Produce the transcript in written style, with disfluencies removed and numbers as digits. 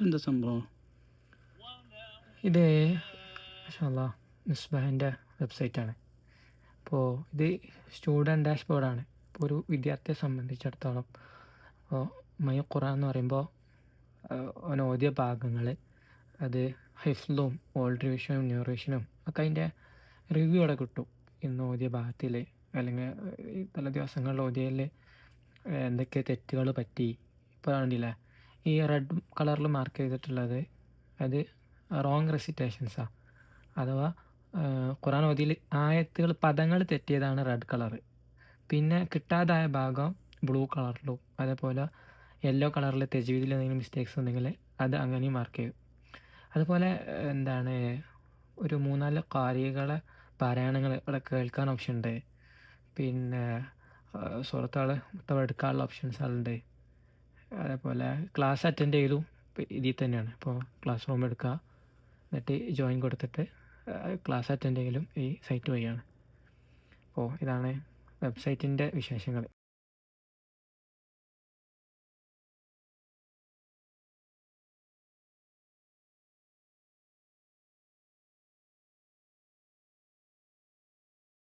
എന്താ സംഭവം? ഇത് മാഷാഅല്ലാ മിസ്ബാഹിൻ്റെ വെബ്സൈറ്റാണ്. അപ്പോൾ ഇത് സ്റ്റുഡൻറ് ഡാഷ്ബോർഡാണ്. ഇപ്പോൾ ഒരു വിദ്യാർത്ഥിയെ സംബന്ധിച്ചിടത്തോളം അപ്പോൾ മൈ ഖുറാൻ എന്ന് പറയുമ്പോൾ അവൻ ഓതിയ ഭാഗങ്ങൾ അത് ഹിഫ്ലും ഓൾഡ് റിവിഷനും ന്യൂ റിവിഷനും ഒക്കെ അതിൻ്റെ റിവ്യൂ അവിടെ കിട്ടും. ഇന്ന് ഓതിയ ഭാഗത്തിൽ അല്ലെങ്കിൽ ഈ പല ദിവസങ്ങളിൽ ഓതിയതിൽ എന്തൊക്കെ തെറ്റുകൾ പറ്റി. ഇപ്പോൾ കണ്ടില്ലേ ഈ റെഡ് കളറിൽ മാർക്ക് ചെയ്തിട്ടുള്ളത് അത് റോങ് റെസിറ്റേഷൻസാണ്. അഥവാ ഖുറാൻ ഓതിയിൽ ആയത്തുകൾ പദങ്ങൾ തെറ്റിയതാണ് റെഡ് കളറ്. പിന്നെ കിട്ടാതായ ഭാഗം ബ്ലൂ കളറിലും അതേപോലെ യെല്ലോ കളറിൽ തജ്വീദിൽ എന്തെങ്കിലും മിസ്റ്റേക്സ് ഉണ്ടെങ്കിൽ അത് അങ്ങനെയും മാർക്ക് ചെയ്യും. അതുപോലെ എന്താണ് ഒരു 3-4 ഖാരികളെ പാരായണങ്ങൾ ഇവിടെ കേൾക്കാൻ ഓപ്ഷൻ ഉണ്ട്. പിന്നെ സൂറത്തുകൾ മൊത്തം എടുക്കാനുള്ള ഓപ്ഷൻസുകളുണ്ട്. അതേപോലെ ക്ലാസ് അറ്റൻഡ് ചെയ്തു ഇതിൽ തന്നെയാണ്. ഇപ്പോൾ ക്ലാസ് റൂം എടുക്കുക, എന്നിട്ട് ജോയിൻ കൊടുത്തിട്ട് ക്ലാസ് അറ്റൻഡ് ചെയ്യലും ഈ സൈറ്റ് വഴിയാണ്. അപ്പോൾ ഇതാണ് വെബ്സൈറ്റിൻ്റെ വിശേഷങ്ങൾ.